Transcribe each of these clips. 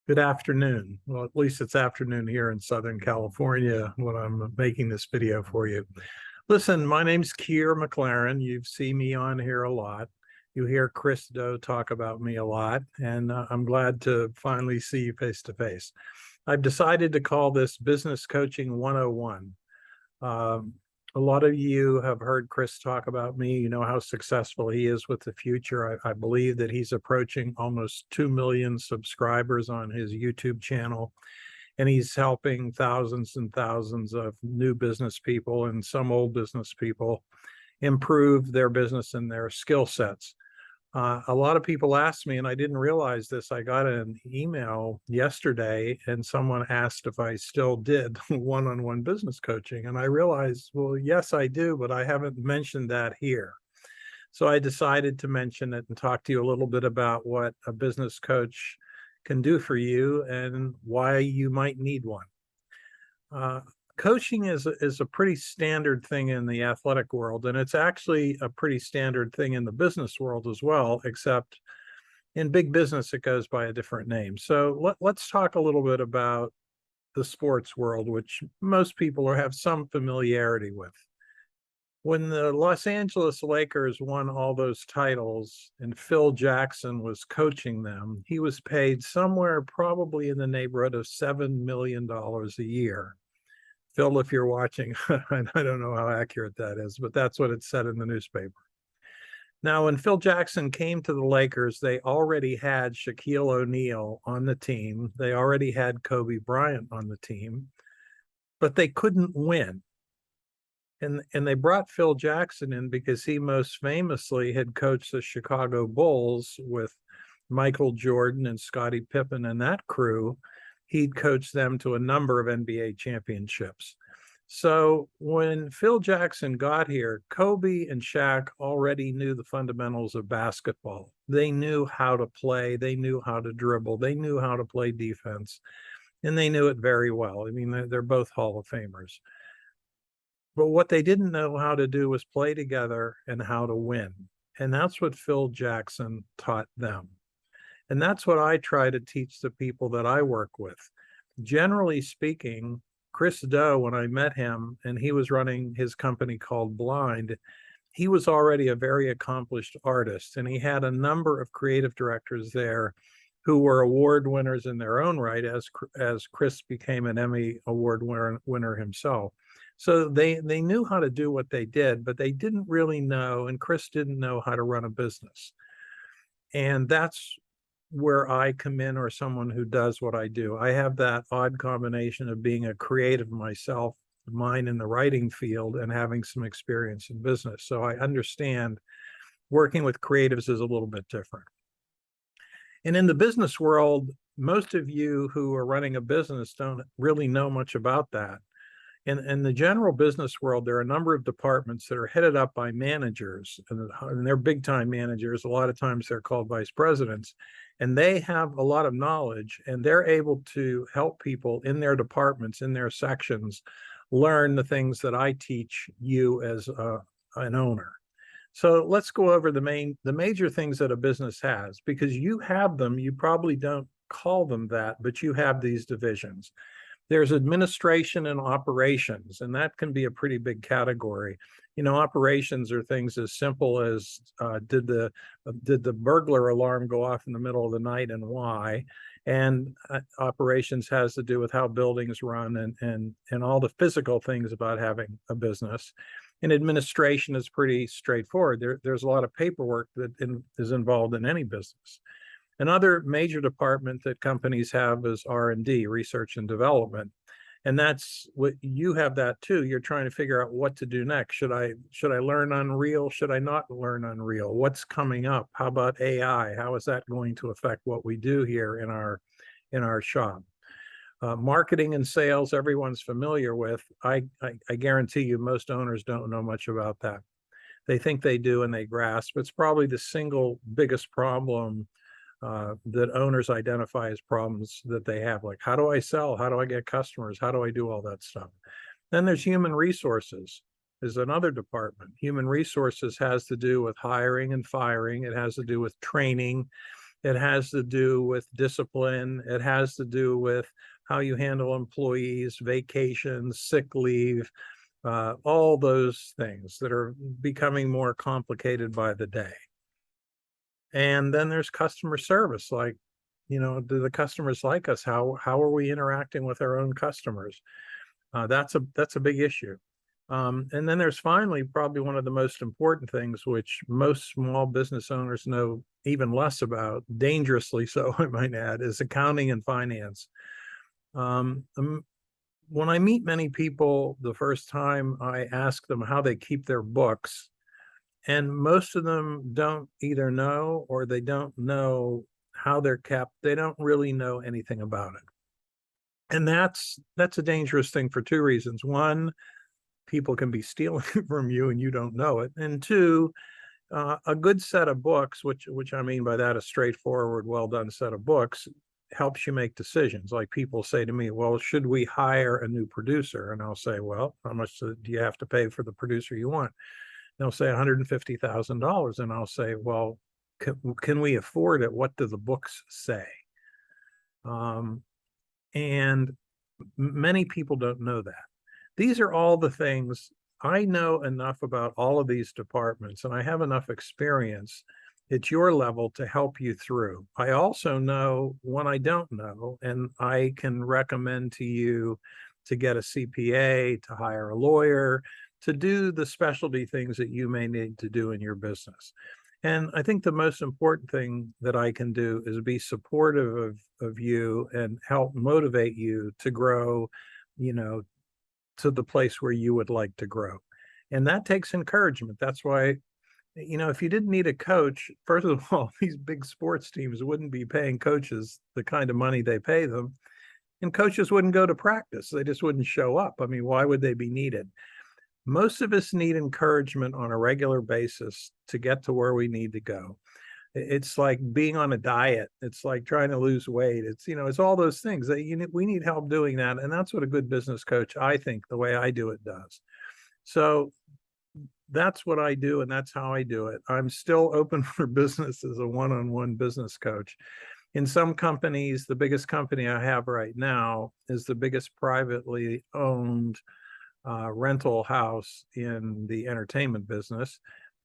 Good afternoon. Well, at least it's afternoon here in Southern California when I'm making this video for you. Listen, my name's Keir McLaren. You've seen me on here a lot. You hear Chris Do talk about me a lot, and I'm glad to finally see you face to face. I've decided to call this Business Coaching 101. Um, a lot of you have heard Chris talk about me. You know how successful he is with the future. I believe that he's approaching almost 2 million subscribers on his YouTube channel, and he's helping thousands and thousands of new business people and some old business people improve their business and their skill sets. A lot of people ask me, and I didn't realize this. I got an email yesterday, and someone asked if I still did one-on-one business coaching. And I realized, well, yes, I do, but I haven't mentioned that here. So I decided to mention it and talk to you a little bit about what a business coach can do for you and why you might need one. Coaching is a pretty standard thing in the athletic world, and it's actually a pretty standard thing in the business world as well, except in big business, it goes by a different name. So let's talk a little bit about the sports world, which most people have some familiarity with. When the Los Angeles Lakers won all those titles and Phil Jackson was coaching them, he was paid somewhere probably in the neighborhood of $7 million a year. Phil, if you're watching, I don't know how accurate that is, but that's what it said in the newspaper. Now, when Phil Jackson came to the Lakers, they already had Shaquille O'Neal on the team. They already had Kobe Bryant on the team, but they couldn't win. And they brought Phil Jackson in because he most famously had coached the Chicago Bulls with Michael Jordan and Scottie Pippen and that crew. He'd coached them to a number of NBA championships. So when Phil Jackson got here, Kobe and Shaq already knew the fundamentals of basketball. They knew how to play. They knew how to dribble. They knew how to play defense. And they knew it very well. I mean, they're both Hall of Famers. But what they didn't know how to do was play together and how to win. And that's what Phil Jackson taught them. And that's what I try to teach the people that I work with. Generally speaking, Chris Do, when I met him and he was running his company called Blind, he was already a very accomplished artist. And he had a number of creative directors there who were award winners in their own right, as Chris became an Emmy award winner himself. So they knew how to do what they did, but they didn't really know, and Chris didn't know how to run a business. And that's where I come in, or someone who does what I do. I have that odd combination of being a creative myself, mine in the writing field, and having some experience in business. So I understand working with creatives is a little bit different. And in the business world, most of you who are running a business don't really know much about that. In the general business world, there are a number of departments that are headed up by managers, and they're big time managers. A lot of times they're called vice presidents, and they have a lot of knowledge, and they're able to help people in their departments, in their sections, learn the things that I teach you as an owner. So let's go over the major things that a business has, because you have them. You probably don't call them that, but you have these divisions. There's administration and operations, and that can be a pretty big category. You know, operations are things as simple as did the burglar alarm go off in the middle of the night and why? And operations has to do with how buildings run and all the physical things about having a business. And administration is pretty straightforward. There's a lot of paperwork that is involved in any business. Another major department that companies have is R&D, research and development. And that's what you have that too. You're trying to figure out what to do next. Should I learn Unreal? Should I not learn Unreal? What's coming up? How about AI? How is that going to affect what we do here in our shop? Marketing and sales, everyone's familiar with. I guarantee you most owners don't know much about that. They think they do and they grasp. It's probably the single biggest problem that owners identify as problems that they have, like how do I sell? How do I get customers? How do I do all that stuff? Then there's human resources is another department. Human resources has to do with hiring and firing. It has to do with training. It has to do with discipline. It has to do with how you handle employees, vacations, sick leave, all those things that are becoming more complicated by the day. And then there's customer service, like, do the customers like us? How are we interacting with our own customers? That's a big issue. And then there's finally probably one of the most important things, which most small business owners know even less about, dangerously so, I might add, is accounting and finance. When I meet many people the first time, I ask them how they keep their books, and most of them don't either know or they don't know how they're kept. They don't really know anything about it. And that's a dangerous thing for two reasons. One, people can be stealing from you and you don't know it. And two, a good set of books, which I mean by that, a straightforward, well done set of books, helps you make decisions. Like people say to me, well, should we hire a new producer? And I'll say, well, how much do you have to pay for the producer you want? They'll say $150,000. And I'll say, well, can we afford it? What do the books say? And many people don't know that. These are all the things. I know enough about all of these departments, and I have enough experience at your level to help you through. I also know when I don't know, and I can recommend to you to get a CPA, to hire a lawyer, to do the specialty things that you may need to do in your business. And I think the most important thing that I can do is be supportive of you and help motivate you to grow, to the place where you would like to grow. And that takes encouragement. That's why, if you didn't need a coach, first of all, these big sports teams wouldn't be paying coaches the kind of money they pay them. And coaches wouldn't go to practice. They just wouldn't show up. I mean, why would they be needed? Most of us need encouragement on a regular basis to get to where we need to go. It's like being on a diet. It's like trying to lose weight. It's all those things that we need help doing that. And that's what a good business coach, I think, the way I do it, does. So that's what I do, and that's how I do it. I'm still open for business as a one-on-one business coach. In some companies, the biggest company I have right now is the biggest privately owned rental house in the entertainment business.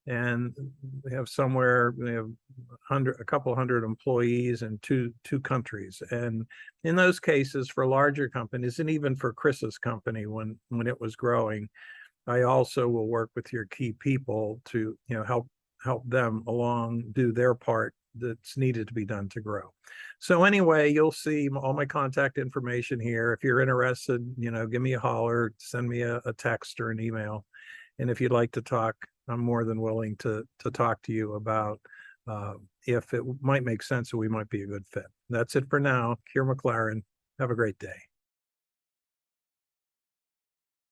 And they have a couple hundred employees in two countries. And in those cases, for larger companies, and even for Chris's company when it was growing, I also will work with your key people to help them along, do their part that's needed to be done to grow. So anyway, you'll see all my contact information here. If you're interested, give me a holler, send me a text or an email. And if you'd like to talk, I'm more than willing to talk to you about if it might make sense or we might be a good fit. That's it for now. Keir McLaren. Have a great day.